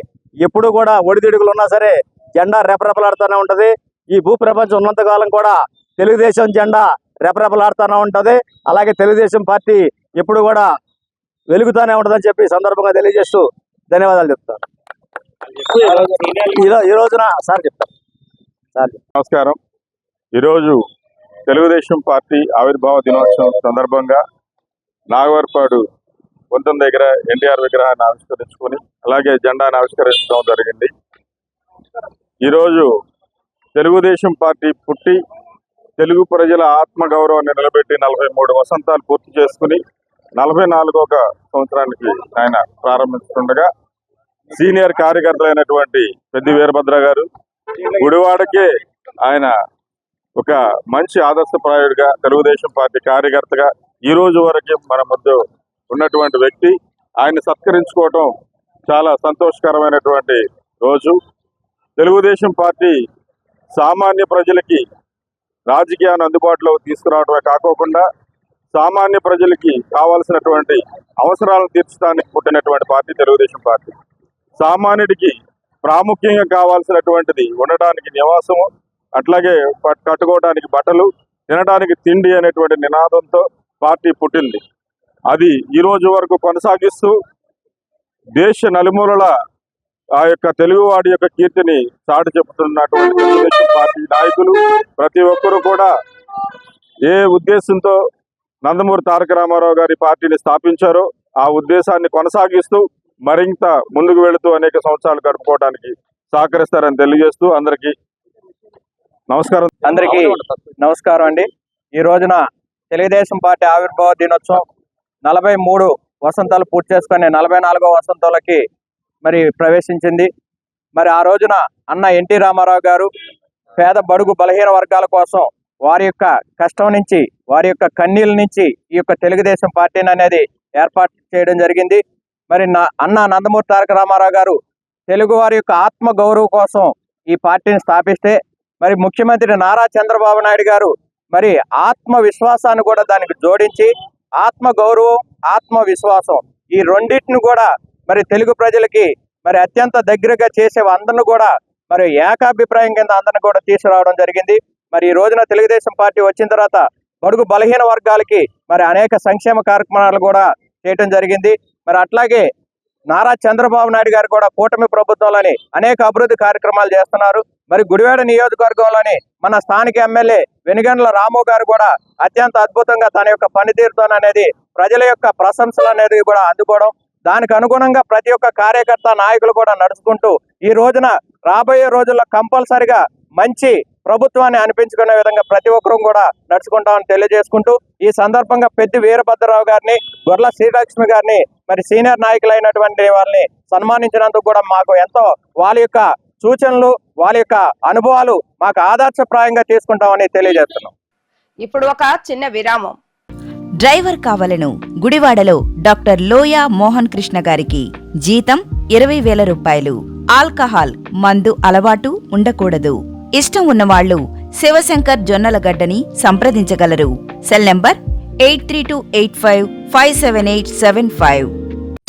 ఎప్పుడు కూడా ఒడిదుడుకులు ఉన్నా సరే జెండా రెపరెపలాడుతూనే ఉంటుంది. ఈ భూ ప్రపంచం ఉన్నంతకాలం కూడా తెలుగుదేశం జెండా రెపరెపలాడుతూనే ఉంటుంది. అలాగే తెలుగుదేశం పార్టీ ఎప్పుడు కూడా వెలుగుతూనే ఉంటుందని చెప్పి సందర్భంగా తెలియజేస్తూ ధన్యవాదాలు చెప్తాను. ఈ రోజున సార్ చెప్తాను. నమస్కారం. ఈరోజు తెలుగుదేశం పార్టీ ఆవిర్భావ దినోత్సవం సందర్భంగా నాగవరపాడు వంతెన దగ్గర ఎన్టీఆర్ విగ్రహాన్ని ఆవిష్కరించుకొని అలాగే జెండాను ఆవిష్కరించడం జరిగింది. ఈరోజు తెలుగుదేశం పార్టీ పుట్టి తెలుగు ప్రజల ఆత్మగౌరవాన్ని నిలబెట్టి 43 వసంతాలు పూర్తి చేసుకుని 44వ సంవత్సరానికి ఆయన ప్రారంభిస్తుండగా సీనియర్ కార్యకర్తలైనటువంటి పెద్ది వీరభద్ర గారు గుడివాడకే ఆయన ఒక మంచి ఆదర్శప్రాయుడిగా, తెలుగుదేశం పార్టీ కార్యకర్తగా ఈ రోజు వరకు మన మధ్య ఉన్నటువంటి వ్యక్తి. ఆయన సత్కరించుకోవటం చాలా సంతోషకరమైనటువంటి రోజు. తెలుగుదేశం పార్టీ సామాన్య ప్రజలకి రాజకీయాన్ని అందుబాటులోకి తీసుకురావడమే కాకోకుండా సామాన్య ప్రజలకి కావాల్సినటువంటి అవసరాలను తీర్చడానికి పుట్టినటువంటి పార్టీ తెలుగుదేశం పార్టీ. సామాన్యుడికి ప్రాముఖ్యంగా కావాల్సినటువంటిది ఉండడానికి నివాసము, అట్లాగే కట్టుకోవడానికి బట్టలు, తినడానికి తిండి అనేటువంటి నినాదంతో పార్టీ పుట్టింది. అది ఈ రోజు వరకు కొనసాగిస్తూ దేశ నలుమూలల ఆ యొక్క తెలుగువాడి యొక్క కీర్తిని చాటి చెబుతున్నటువంటి తెలుగుదేశం పార్టీ నాయకులు ప్రతి ఒక్కరూ కూడా ఏ ఉద్దేశంతో నందమూరి తారక రామారావు గారి పార్టీని స్థాపించారో ఆ ఉద్దేశాన్ని కొనసాగిస్తూ మరింత ముందుకు వెళుతూ అనేక సంవత్సరాలు గడుపుకోవడానికి సహకరిస్తారని తెలియజేస్తూ అందరికీ నమస్కారం. అందరికీ నమస్కారం అండి. ఈ రోజున తెలుగుదేశం పార్టీ ఆవిర్భావ దినోత్సవం 43 వసంతాలు పూర్తి చేసుకుని 44వ వసంతాలకి మరి ప్రవేశించింది. మరి ఆ రోజున అన్న ఎన్టీ రామారావు గారు పేద బడుగు బలహీన వర్గాల కోసం వారి యొక్క కష్టం నుంచి, వారి యొక్క కన్నీళ్ళ నుంచి ఈ యొక్క తెలుగుదేశం పార్టీని అనేది ఏర్పాటు చేయడం జరిగింది. మరి అన్న నందమూరి తారక రామారావు గారు తెలుగు వారి యొక్క ఆత్మ గౌరవం కోసం ఈ పార్టీని స్థాపిస్తే, మరి ముఖ్యమంత్రి నారా చంద్రబాబు నాయుడు గారు మరి ఆత్మ విశ్వాసాన్ని కూడా దానికి జోడించి ఆత్మ గౌరవం, ఆత్మ విశ్వాసం ఈ రెండింటిని కూడా మరి తెలుగు ప్రజలకి మరి అత్యంత దగ్గరగా చేసే అందరిని కూడా మరి ఏకాభిప్రాయం కింద అందరిని కూడా తీసుకురావడం జరిగింది. మరి ఈ రోజున తెలుగుదేశం పార్టీ వచ్చిన తర్వాత బడుగు బలహీన వర్గాలకి మరి అనేక సంక్షేమ కార్యక్రమాలు కూడా చేయటం జరిగింది. మరి అట్లాగే నారా చంద్రబాబు నాయుడు గారు కూడా కూటమి ప్రభుత్వంలోని అనేక అభివృద్ధి కార్యక్రమాలు చేస్తున్నారు. మరి గుడివాడ నియోజకవర్గంలోని మన స్థానిక ఎమ్మెల్యే వెనుగండ్ల రాము గారు కూడా అత్యంత అద్భుతంగా తన యొక్క పనితీరుతో అనేది ప్రజల యొక్క ప్రశంసలు అనేది కూడా అందుకోవడం, దానికి అనుగుణంగా ప్రతి ఒక్క కార్యకర్త నాయకులు కూడా నడుచుకుంటూ ఈ రోజున రాబోయే రోజుల్లో కంపల్సరిగా మంచి ప్రభుత్వాన్ని అనిపించుకునే విధంగా ప్రతి ఒక్కరూ కూడా నడుచుకుంటామని తెలియజేసుకుంటూ ఈ సందర్భంగా పెద్ది వీరభద్రరావు గారిని, గొర్ల శ్రీలక్ష్మి గారిని మరి సీనియర్ నాయకులైనటువంటి వాళ్ళని సన్మానించినందుకు కూడా మాకు ఎంతో వాళ్ళ యొక్క సూచనలు, వాళ్ళ యొక్క అనుభవాలు మాకు ఆదర్శప్రాయంగా తీసుకుంటామని తెలియజేస్తున్నాం. ఇప్పుడు ఒక చిన్న విరామం. డ్రైవర్ కావాలను గుడివాడలో డాక్టర్ లోయా మోహన్ కృష్ణ గారికి జీతం 20,000 రూపాయలు. ఆల్కహాల్ మందు అలవాటు ఉండకూడదు. ఇష్టం ఉన్నవాళ్లు శివశంకర్ జొన్నలగడ్డని సంప్రదించగలరు. Cell number 8328557875.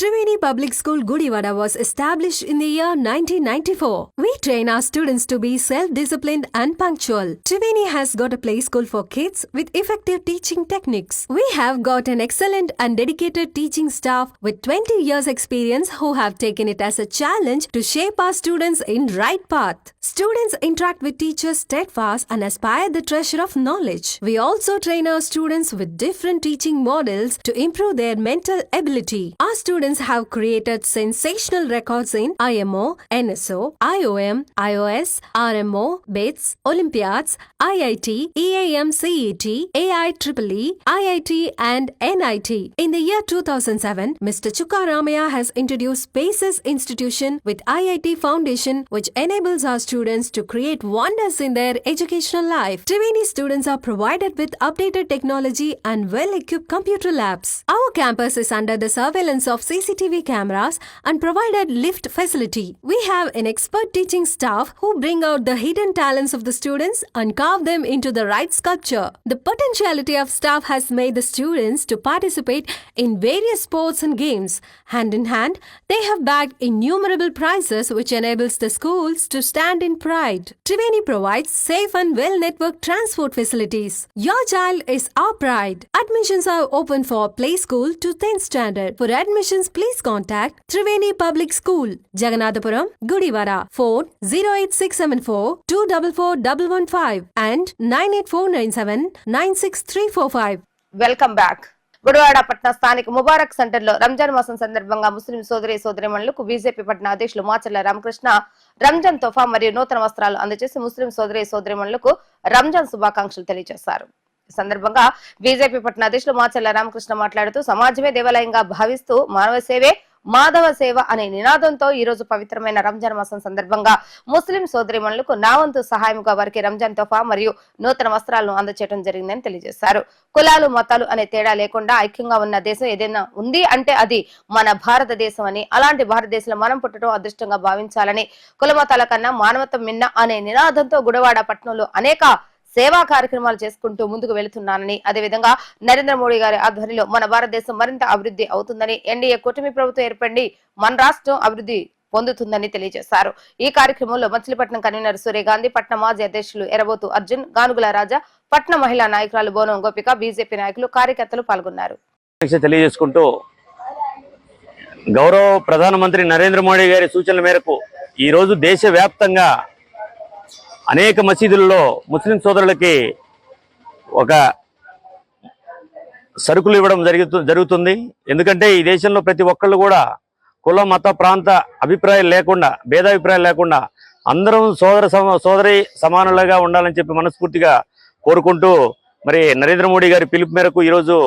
Triveni Public School Gudivada was established in the year 1994. We train our students to be self-disciplined and punctual. Triveni has got a play school for kids with effective teaching techniques. We have got an excellent and dedicated teaching staff with 20 years experience who have taken it as a challenge to shape our students in right path. Students interact with teachers steadfast and aspire the treasure of knowledge. We also train our students with different teaching models to improve their mental ability. Our students have created sensational records in IMO, NSO, IOM, IOS, RMO, BITS, Olympiads, IIT, EAM CET, AIEEE, IIT and NIT. In the year 2007, Mr. Chukka Ramaya has introduced Spaces Institution with IIT Foundation, which enables our students to create wonders in their educational life. Triveni students are provided with updated technology and well-equipped computer labs. Our campus is under the surveillance of CCTV cameras and provided lift facility. We have an expert teaching staff who bring out the hidden talents of the students and carve them into the right sculpture. The potentiality of staff has made the students to participate in various sports and games. Hand in hand, they have bagged innumerable prizes which enables the schools to stand in pride. Triveni provides safe and well-networked transport facilities. Your child is our pride. Admissions are open for play school to 10th standard. For admissions, please contact Triveni Public School, Jagannathpuram, Gudivada. Phone 08674 244115 and 98497 welcome back. Gudivada పట్న స్థానిక Mubarak centre లో రంజాన్ మాసం సందర్భంగా ముస్లిం సోదరి సోదరిమణులకు BJP పట్న అధ్యక్షులు మాచర్ల రామకృష్ణ రంజాన్ తోఫా మరియు నూతన వస్త్రాలు అందజేసి ముస్లిం సోదరి సోదరిమణులకు రంజాన్ శుభాకాంక్షలు తెలియజేశారు. ఈ సందర్భంగా బీజేపీ పట్న అధ్యక్షులు మాచర్ల రామకృష్ణ మాట్లాడుతూ సమాజమే దేవాలయంగా భావిస్తూ మానవ సేవే మాధవ సేవ అనే నినాదంతో ఈ రోజు పవిత్రమైన రంజాన్ మాసం సందర్భంగా ముస్లిం సోదరిమణులకు నా వంతు సహాయంగా వారికి రంజాన్ తోఫా మరియు నూతన వస్త్రాలను అందజేయడం జరిగిందని తెలియజేశారు. కులాలు మతాలు అనే తేడా లేకుండా ఐక్యంగా ఉన్న దేశం ఏదైనా ఉంది అంటే అది మన భారతదేశం అని, అలాంటి భారతదేశంలో మనం పుట్టడం అదృష్టంగా భావించాలని, కుల మతాల కన్నా మానవత్వం మిన్న అనే నినాదంతో గుడివాడ పట్టణంలో అనేక సేవా కార్యక్రమాలు చేసుకుంటూ ముందుకు వెళుతున్నానని, అదేవిధంగా నరేంద్ర మోడీ గారి ఆధ్వర్యంలో మన భారతదేశం మరింత అభివృద్ధి అవుతుందని, ఎన్డీఏ కూటమి ప్రభుత్వం ఏర్పడి మన రాష్ట్రం అభివృద్ధి పొందుతుందని తెలియజేశారు. ఈ కార్యక్రమంలో మచిలీపట్నం కన్వీనర్ సూర్యగాంధీ, పట్నం మాజీ అధ్యక్షులు ఎరబోతు అర్జున్, గానుగుల రాజా, పట్నం మహిళా నాయకురాలు బోనం గోపిక, బీజేపీ నాయకులు, కార్యకర్తలు పాల్గొన్నారు. తెలియజేసుకుంటూ గౌరవ ప్రధానమంత్రి నరేంద్ర మోడీ గారి సూచనల మేరకు ఈ రోజు దేశవ్యాప్తంగా అనేక మసీదుల్లో ముస్లిం సోదరులకి ఒక సరుకులు ఇవ్వడం జరుగుతుంది. ఎందుకంటే ఈ దేశంలో ప్రతి ఒక్కళ్ళు కూడా కుల మత ప్రాంత అభిప్రాయాలు లేకుండా, భేదాభిప్రాయాలు లేకుండా అందరం సోదరి సమానులుగా ఉండాలని చెప్పి మనస్ఫూర్తిగా కోరుకుంటూ మరి నరేంద్ర మోడీ గారి పిలుపు మేరకు ఈరోజు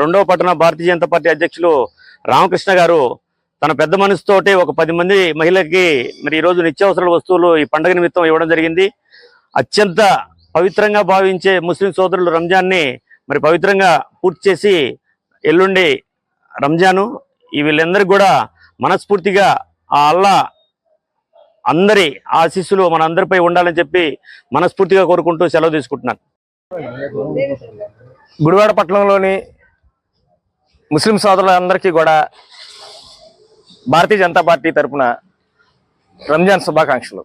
రెండవ పట్టణ భారతీయ జనతా పార్టీ అధ్యక్షులు రామకృష్ణ గారు తన పెద్ద మనసుతోటి ఒక 10 మంది మహిళలకి మరి ఈరోజు నిత్యావసర వస్తువులు ఈ పండుగ నిమిత్తం ఇవ్వడం జరిగింది. అత్యంత పవిత్రంగా భావించే ముస్లిం సోదరులు రంజాన్ని మరి పవిత్రంగా పూర్తి చేసి ఎల్లుండి రంజాను, ఈ వీళ్ళందరికీ కూడా మనస్ఫూర్తిగా ఆ అల్లా అందరి ఆశీస్సులు మన అందరిపై ఉండాలని చెప్పి మనస్ఫూర్తిగా కోరుకుంటూ సెలవు తీసుకుంటున్నాను. గుడివాడ పట్టణంలోని ముస్లిం సోదరులందరికీ కూడా భారతీయ జనతా పార్టీ తరఫున రంజాన్ శుభాకాంక్షలు.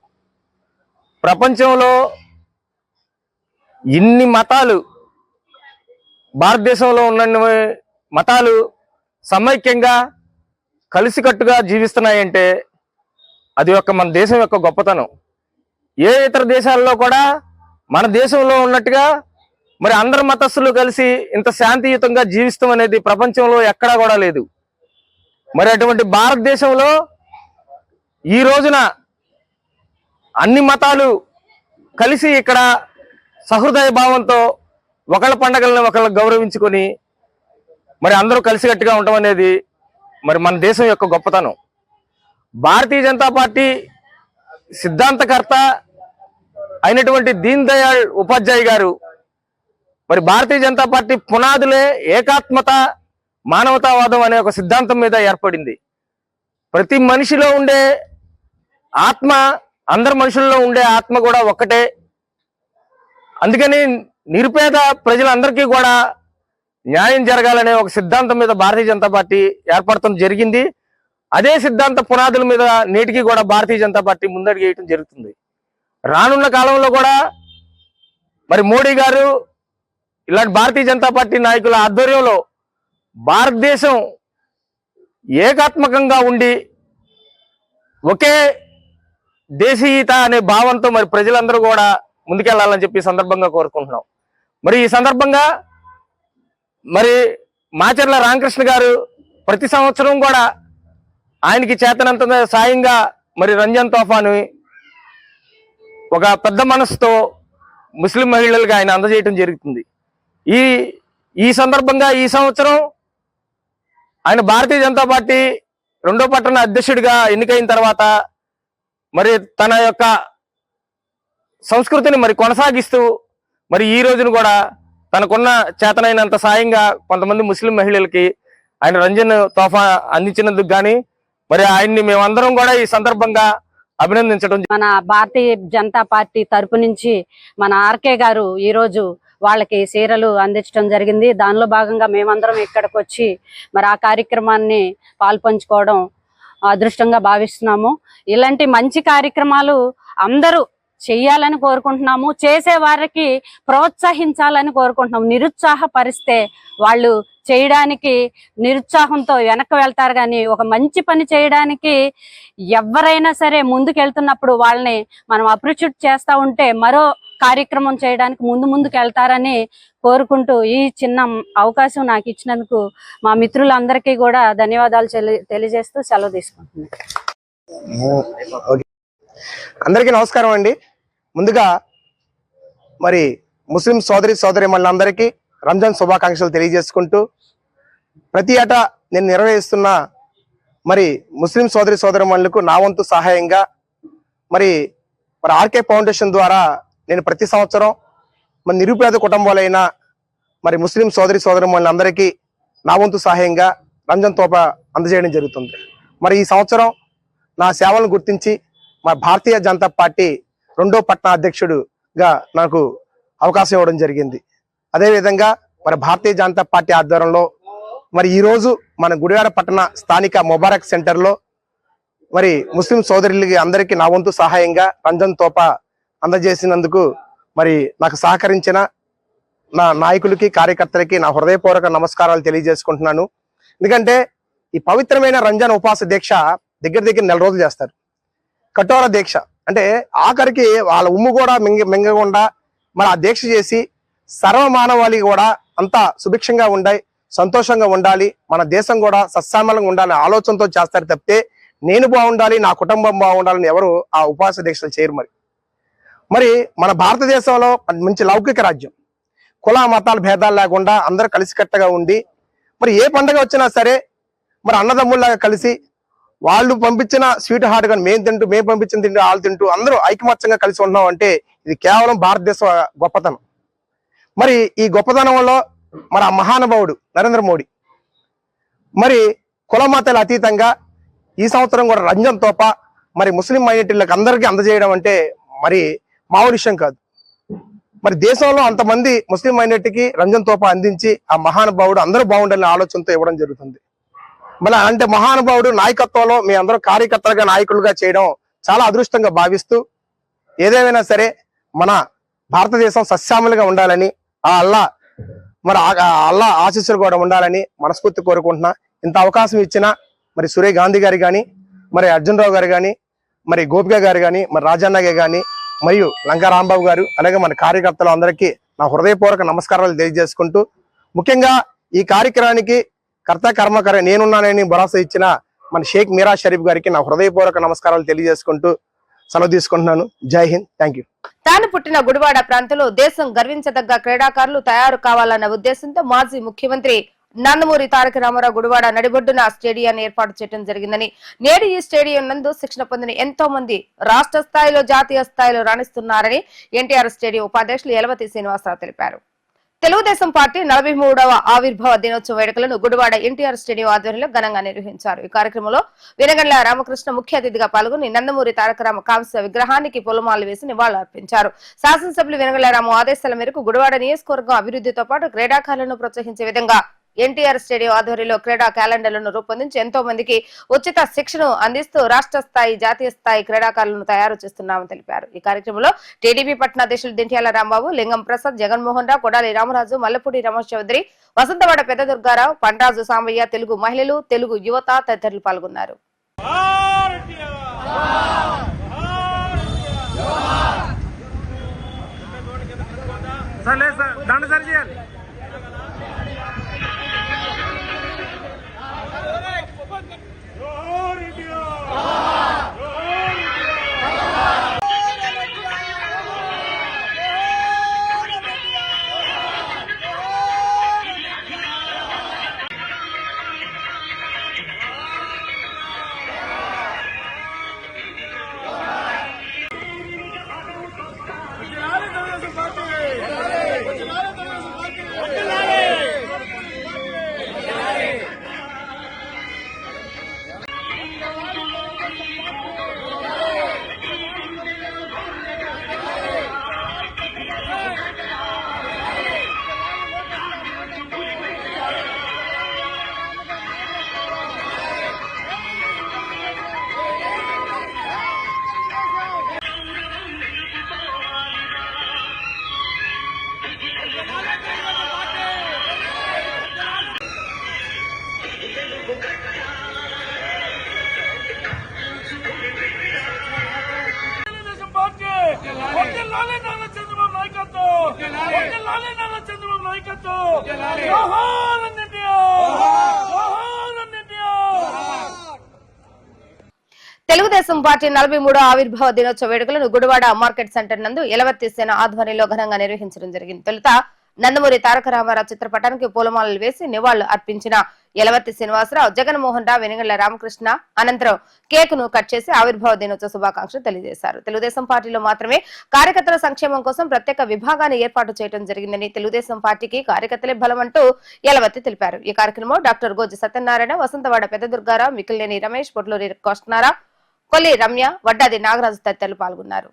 ప్రపంచంలో ఇన్ని మతాలు, భారతదేశంలో ఉన్న మతాలు సమైక్యంగా కలిసికట్టుగా జీవిస్తున్నాయంటే అది మన దేశం యొక్క గొప్పతనం. ఏ ఇతర దేశాల్లో కూడా మన దేశంలో ఉన్నట్టుగా మరి అందరు మతస్థులు కలిసి ఇంత శాంతియుతంగా జీవిస్తాం అనేది ప్రపంచంలో ఎక్కడా కూడా లేదు. మరి అటువంటి భారతదేశంలో ఈ రోజున అన్ని మతాలు కలిసి ఇక్కడ సహృదయ భావంతో ఒకళ్ళ పండగలను ఒకళ్ళు గౌరవించుకొని మరి అందరూ కలిసికట్టుగా ఉండడం అనేది మరి మన దేశం యొక్క గొప్పతనం. భారతీయ జనతా పార్టీ సిద్ధాంతకర్త అయినటువంటి దీన్ దయాళ్ ఉపాధ్యాయ్ గారు మరి భారతీయ జనతా పార్టీ పునాదులే ఏకాత్మత, మానవతావాదం అనే ఒక సిద్ధాంతం మీద ఏర్పడింది. ప్రతి మనిషిలో ఉండే ఆత్మ, అందరి మనుషుల్లో ఉండే ఆత్మ కూడా ఒక్కటే. అందుకని నిరుపేద ప్రజలందరికీ కూడా న్యాయం జరగాలనే ఒక సిద్ధాంతం మీద భారతీయ జనతా పార్టీ ఏర్పడటం జరిగింది. అదే సిద్ధాంత పునాదుల మీద నేటికి కూడా భారతీయ జనతా పార్టీ ముందడుగు వేయటం జరుగుతుంది. రానున్న కాలంలో కూడా మరి మోడీ గారు ఇలాంటి భారతీయ జనతా పార్టీ నాయకుల ఆధ్వర్యంలో భారతదేశం ఏకాత్మకంగా ఉండి ఒకే దేశీయత అనే భావంతో మరి ప్రజలందరూ కూడా ముందుకెళ్లాలని చెప్పి సందర్భంగా కోరుకుంటున్నాం. మరి ఈ సందర్భంగా మరి మాచర్ల రామకృష్ణ గారు ప్రతి సంవత్సరం కూడా ఆయనకి చేతనంత సాయంగా మరి రంజాన్ తోఫాను ఒక పెద్ద మనసుతో ముస్లిం మహిళలుగా ఆయన అందజేయటం జరుగుతుంది. ఈ సందర్భంగా ఈ సంవత్సరం ఆయన భారతీయ జనతా పార్టీ రెండో పట్టణ అధ్యక్షుడిగా ఎన్నికైన తర్వాత మరి తన యొక్క సంస్కృతిని మరి కొనసాగిస్తూ మరి ఈ రోజును కూడా తనకున్న చేతనైనంత సాయంగా కొంతమంది ముస్లిం మహిళలకి ఆయన రంజాన్ తోఫా అందించినందుకు గాని మరి ఆయన్ని మేమందరం కూడా ఈ సందర్భంగా అభినందించడం. మన భారతీయ జనతా పార్టీ తరపు నుంచి మన ఆర్కే గారు ఈ రోజు వాళ్ళకి చీరలు అందించడం జరిగింది. దానిలో భాగంగా మేమందరం ఇక్కడికి వచ్చి మరి ఆ కార్యక్రమాన్ని పాల్పంచుకోవడం అదృష్టంగా భావిస్తున్నాము. ఇలాంటి మంచి కార్యక్రమాలు అందరూ చెయ్యాలని కోరుకుంటున్నాము. చేసే వారికి ప్రోత్సహించాలని కోరుకుంటున్నాము. నిరుత్సాహపరిస్తే వాళ్ళు చేయడానికి నిరుత్సాహంతో వెనక్కి వెళ్తారు. కానీ ఒక మంచి పని చేయడానికి ఎవరైనా సరే ముందుకెళ్తున్నప్పుడు వాళ్ళని మనం అప్రిషియేట్ చేస్తూ ఉంటే మరో కార్యక్రమం చేయడానికి ముందుకు వెళ్తారని కోరుకుంటూ ఈ చిన్న అవకాశం నాకు ఇచ్చినందుకు మా మిత్రులందరికీ కూడా ధన్యవాదాలు తెలియజేస్తూ సెలవు తీసుకుంటున్నాను. అందరికీ నమస్కారం అండి. ముందుగా మరి ముస్లిం సోదరిమణులందరికీ రంజాన్ శుభాకాంక్షలు తెలియజేసుకుంటూ ప్రతి ఏటా నేను నిర్వహిస్తున్న మరి ముస్లిం సోదరి సోదరిమణులకు నా వంతు సహాయంగా మరి ఆర్కే ఫౌండేషన్ ద్వారా నేను ప్రతి సంవత్సరం మరి నిరుపేద కుటుంబాలైన మరి ముస్లిం సోదరి సోదరిమణులందరికీ నా వంతు సహాయంగా రంజాన్ తోఫా అందజేయడం జరుగుతుంది. మరి ఈ సంవత్సరం నా సేవలను గుర్తించి మా భారతీయ జనతా పార్టీ 2వ పట్టణ అధ్యక్షుడుగా నాకు అవకాశం ఇవ్వడం జరిగింది. అదేవిధంగా మరి భారతీయ జనతా పార్టీ ఆధ్వర్యంలో మరి ఈరోజు మన గుడివాడ పట్టణ స్థానిక ముబారక్ సెంటర్లో మరి ముస్లిం సోదరులకి అందరికీ నా వంతు సహాయంగా రంజాన్ తోఫా అందజేసినందుకు మరి నాకు సహకరించిన నా నాయకులకి కార్యకర్తలకి నా హృదయపూర్వక నమస్కారాలు తెలియజేసుకుంటున్నాను. ఎందుకంటే ఈ పవిత్రమైన రంజాన్ ఉపవాస దీక్ష దగ్గర 4 రోజులు చేస్తారు. కఠోర దీక్ష అంటే ఆఖరికి వాళ్ళ ఉమ్ము కూడా మింగకుండా మరి ఆ దీక్ష చేసి సర్వ మానవాళి కూడా అంతా సుభిక్షంగా ఉండాలి, సంతోషంగా ఉండాలి, మన దేశం కూడా సస్సామలంగా ఉండాలి ఆలోచనతో చేస్తారు తప్పితే నేను బాగుండాలి, నా కుటుంబం బాగుండాలని ఎవరు ఆ ఉపవాస దీక్షలు చేయరు. మరి మన భారతదేశంలో మంచి లౌకిక రాజ్యం, కుల మతాల భేదాలు లేకుండా అందరూ కలిసికట్టుగా ఉండి మరి ఏ పండుగ వచ్చినా సరే మరి అన్నదమ్ముల్లాగా కలిసి వాళ్ళు పంపించిన స్వీట్ హార్ట్ కానీ మేము పంపించిన తింటూ వాళ్ళు తింటూ అందరూ ఐకమత్యంగా కలిసి ఉన్నాం అంటే ఇది కేవలం భారతదేశ గొప్పతనం. మరి ఈ గొప్పతనంలో మరి ఆ మహానుభావుడు నరేంద్ర మోడీ మరి కుల మతాల అతీతంగా ఈ సంవత్సరం కూడా రంజాన్ తోఫా మరి ముస్లిం మైనారిటీలకు అందరికీ అందజేయడం అంటే మరి మామూలు విషయం కాదు. మరి దేశంలో అంతమంది ముస్లిం మైనారిటీకి రంజాన్ తోఫా అందించి ఆ మహానుభావుడు అందరూ బాగుండాలనే ఆలోచనతో ఇవ్వడం జరుగుతుంది. మళ్ళీ అంటే మహానుభావుడు నాయకత్వంలో మీ అందరూ కార్యకర్తలుగా నాయకులుగా చేయడం చాలా అదృష్టంగా భావిస్తూ ఏదేమైనా సరే మన భారతదేశం సస్యామలుగా ఉండాలని ఆ అల్లా ఆశీస్సులు కూడా ఉండాలని మనస్ఫూర్తి కోరుకుంటున్నా. ఇంత అవకాశం ఇచ్చిన మరి సూర్య గాంధీ గారు కానీ మరి అర్జున్ రావు గారు కానీ మరి గోపిక గారు కానీ మరి రాజన్నయ్య కానీ మరియు లంకా రాంబాబు గారు అలాగే మన కార్యకర్తలు అందరికీ నా హృదయపూర్వక నమస్కారాలు తెలియజేసుకుంటూ ముఖ్యంగా ఈ కార్యక్రమానికి కర్త కర్మకర నేనున్నానని భరోసా ఇచ్చిన మన షేక్ మీరా షరీఫ్ గారికి నా హృదయపూర్వక నమస్కారాలు తెలియజేసుకుంటూ సెలవు తీసుకుంటున్నాను. జై హింద్, థ్యాంక్ యూ. తాను పుట్టిన గుడివాడ ప్రాంతంలో దేశం గర్వించదగ్గ క్రీడాకారులు తయారు కావాలన్న ఉద్దేశంతో మాజీ ముఖ్యమంత్రి నందమూరి తారక రామారావు గుడివాడ నడిబొడ్డున స్టేడియాన్ని ఏర్పాటు చేయడం జరిగిందని, నేడు ఈ స్టేడియం నందు శిక్షణ పొందిన ఎంతో మంది రాష్ట్ర స్థాయిలో జాతీయ స్థాయిలో రాణిస్తున్నారని ఎన్టీఆర్ స్టేడియం ఉపాధ్యక్షులు యలవతి శ్రీనివాసరావు తెలిపారు. తెలుగుదేశం పార్టీ 43వ ఆవిర్భావ దినోత్సవ వేడుకలను గుడివాడ ఎన్టీఆర్ స్టేడియం ఆధ్వర్యంలో ఘనంగా నిర్వహించారు. ఈ కార్యక్రమంలో వెనగండ్ల రామకృష్ణ ముఖ్య అతిథిగా పాల్గొని నందమూరి తారక రామ కాంస్య విగ్రహానికి పూలమాలలు వేసి నివాళులర్పించారు. శాసనసభ్యులు వెనగండ్ల రాము ఆదేశాల మేరకు గుడివాడ నియోజకవర్గం అభివృద్ధితో పాటు క్రీడాకారులను ప్రోత్సహించే విధంగా ఎన్టీఆర్ స్టేడియం ఆధ్వర్యంలో క్రీడా క్యాలెండర్లను రూపొందించి ఎంతో మందికి ఉచిత శిక్షణ అందిస్తూ రాష్ట్ర స్థాయి జాతీయ స్థాయి క్రీడాకారులను తయారు చేస్తున్నామని తెలిపారు. ఈ కార్యక్రమంలో టీడీపీ పట్టణ అధ్యక్షులు దింట్యాల రాంబాబు, లింగం ప్రసాద్, జగన్మోహన్ రావు, కొడాలి రామరాజు, మల్లపూడి రమేష్ చౌదరి, వసంతవాడ పెద్ద దుర్గారావు, పండ్రాజు సాంబయ్య, తెలుగు మహిళలు, తెలుగు యువత తదితరులు పాల్గొన్నారు. తెలుగుదేశం పార్టీ 43వ ఆవిర్భావ దినోత్సవ వేడుకలను గుడివాడ మార్కెట్ సెంటర్ నందు యలవర్తి సేన ఆధ్వర్యంలో ఘనంగా నిర్వహించడం జరిగింది. తొలుత నందమూరి తారక రామారావు చిత్రపటానికి పూలమాలలు వేసి నివాళులు అర్పించిన యలవర్తి శ్రీనివాసరావు, జగన్మోహన్ రావు, వెనుగళ్ల రామకృష్ణ అనంతరం కేక్ ను కట్ చేసి ఆవిర్భావ దినోత్సవ శుభాకాంక్షలు తెలియజేశారు. తెలుగుదేశం పార్టీలో మాత్రమే కార్యకర్తల సంక్షేమం కోసం ప్రత్యేక విభాగాన్ని ఏర్పాటు చేయడం జరిగిందని, తెలుగుదేశం పార్టీకి కార్యకర్తలే బలమంటూ యలవర్తి తెలిపారు. ఈ కార్యక్రమంలో డాక్టర్ గోజి సత్యనారాయణ, వసంతవాడ పెద్ద దుర్గారావు, మికిలినేని రమేష్, పొట్లూరి కృష్ణారావు, కొల్లి రమ్య, వడ్డాది నాగరాజు తదితరులు పాల్గొన్నారు.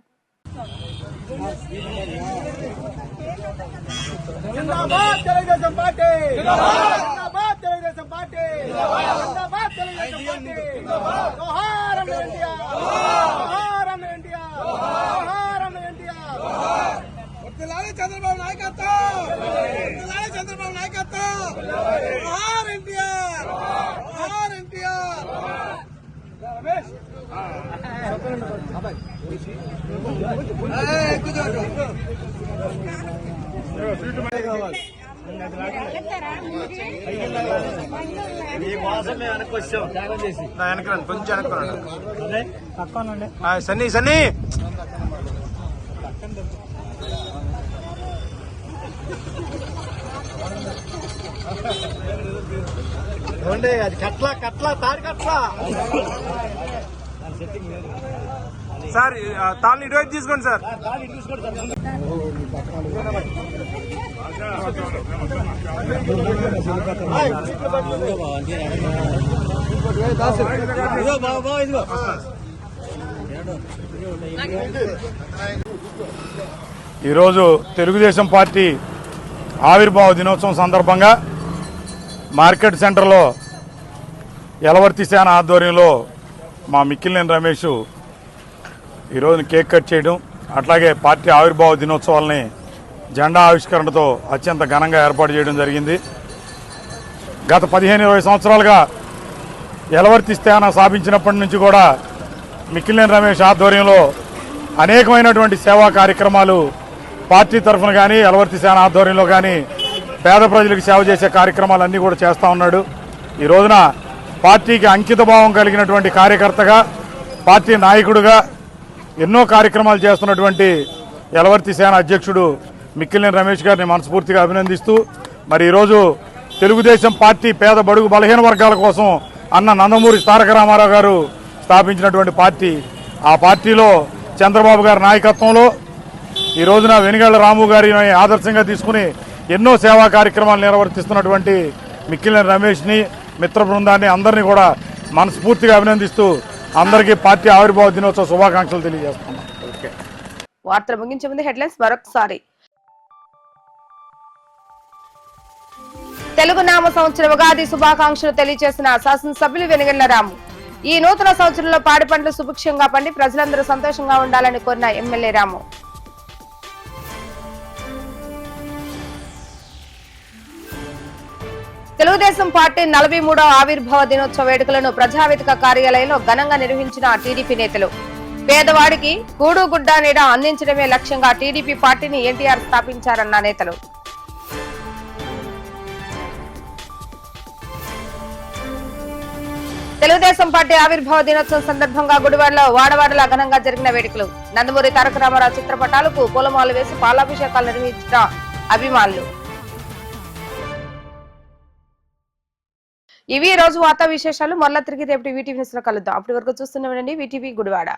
జిందాబాద్ తెలుగుదేశం పార్టీ, జిందాబాద్ తెలుగుదేశం పార్టీ, జిందాబాద్ తెలుగుదేశం పార్టీ, జోహార్ అన్న ఎన్టీఆర్, జోహార్ అన్న ఎన్టీఆర్, జోహార్ అన్న ఎన్టీఆర్. వర్ధిల్లాలి చంద్రబాబు నాయకత్వం, వర్ధిల్లాలి చంద్రబాబు నాయకత్వం, జోహార్ ఎన్టీఆర్, జోహార్ ఎన్టీఆర్. రమేష్ సన్నీ సన్నీ అది కట్లా కట్లా తాడి కట్లా సార్ తాళ్ళని ఇటువైపు తీసుకోండి సార్. ఈరోజు తెలుగుదేశం పార్టీ ఆవిర్భావ దినోత్సవం సందర్భంగా మార్కెట్ సెంటర్లో యలవర్తి సేన ఆధ్వర్యంలో మా మిక్కిలినేని రమేష్ ఈరోజు కేక్ కట్ చేయడం, అట్లాగే పార్టీ ఆవిర్భావ దినోత్సవాలని జెండా ఆవిష్కరణతో అత్యంత ఘనంగా ఏర్పాటు చేయడం జరిగింది. గత 15-20 సంవత్సరాలుగా యలవర్తి సేన స్థాపించినప్పటి నుంచి కూడా మిక్కిలినేని రమేష్ ఆధ్వర్యంలో అనేకమైనటువంటి సేవా కార్యక్రమాలు పార్టీ తరఫున కానీ యలవర్తి సేన ఆధ్వర్యంలో కానీ పేద ప్రజలకు సేవ చేసే కార్యక్రమాలన్నీ కూడా చేస్తూ ఉన్నాడు. ఈ రోజున పార్టీకి అంకిత భావం కలిగినటువంటి కార్యకర్తగా, పార్టీ నాయకుడిగా ఎన్నో కార్యక్రమాలు చేస్తున్నటువంటి యలవర్తి సేన అధ్యక్షుడు మిక్కిలినేని రమేష్ గారిని మనస్ఫూర్తిగా అభినందిస్తూ, మరి ఈరోజు తెలుగుదేశం పార్టీ పేద బడుగు బలహీన వర్గాల కోసం అన్న నందమూరి తారక రామారావు గారు స్థాపించినటువంటి పార్టీ, ఆ పార్టీలో చంద్రబాబు గారి నాయకత్వంలో ఈ రోజున వెనుగళ్ల రాము గారిని ఆదర్శంగా తీసుకుని ఎన్నో సేవా కార్యక్రమాలు నిర్వర్తిస్తున్నటువంటి మిక్కిలినేని రమేష్ని, మిత్ర బృందాన్ని అందరినీ కూడా మనస్ఫూర్తిగా అభినందిస్తూ అందరికీ పార్టీ ఆవిర్భావ దినోత్సవ శుభాకాంక్షలు తెలియజేస్తున్నాం. వార్తలు ముగించే ముందు హెడ్లైన్స్ మరొకసారి. తెలుగు నామ సంవత్సర ఉగాది శుభాకాంక్షలు తెలియజేసిన శాసనసభ్యులు వెనుగళ్ల రాము. ఈ నూతన సంవత్సరంలో పాడి పంటలు సుభిక్షంగా పండి ప్రజలందరూ సంతోషంగా ఉండాలని కోరిన ఎమ్మెల్యే రాము. తెలుగుదేశం పార్టీ 43వ ఆవిర్భావ దినోత్సవ వేడుకలను ప్రజావేదిక కార్యాలయంలో ఘనంగా నిర్వహించిన టీడీపీ నేతలు. పేదవాడికి కూడు గుడ్డ నీడ అందించడమే లక్ష్యంగా టీడీపీ పార్టీని ఎన్టీఆర్ స్థాపించారన్న నేతలు. తెలుగుదేశం పార్టీ ఆవిర్భావ దినోత్సవం సందర్భంగా గుడివాడలో వాడవాడలా ఘనంగా జరిగిన వేడుకలు. నందమూరి తారక రామారావు చిత్రపటాలకు పూలమాలలు వేసి పాలాభిషేకాలు నిర్వహించిన అభిమానులు. ఇవి ఈ రోజు వార్తా విశేషాలు. మళ్ళా తిరిగి రేపు వీటీవీ న్యూస్ లో కలుద్దాం. అప్పటి వరకు చూస్తూనే ఉండండి వీటీవీ గుడివాడ.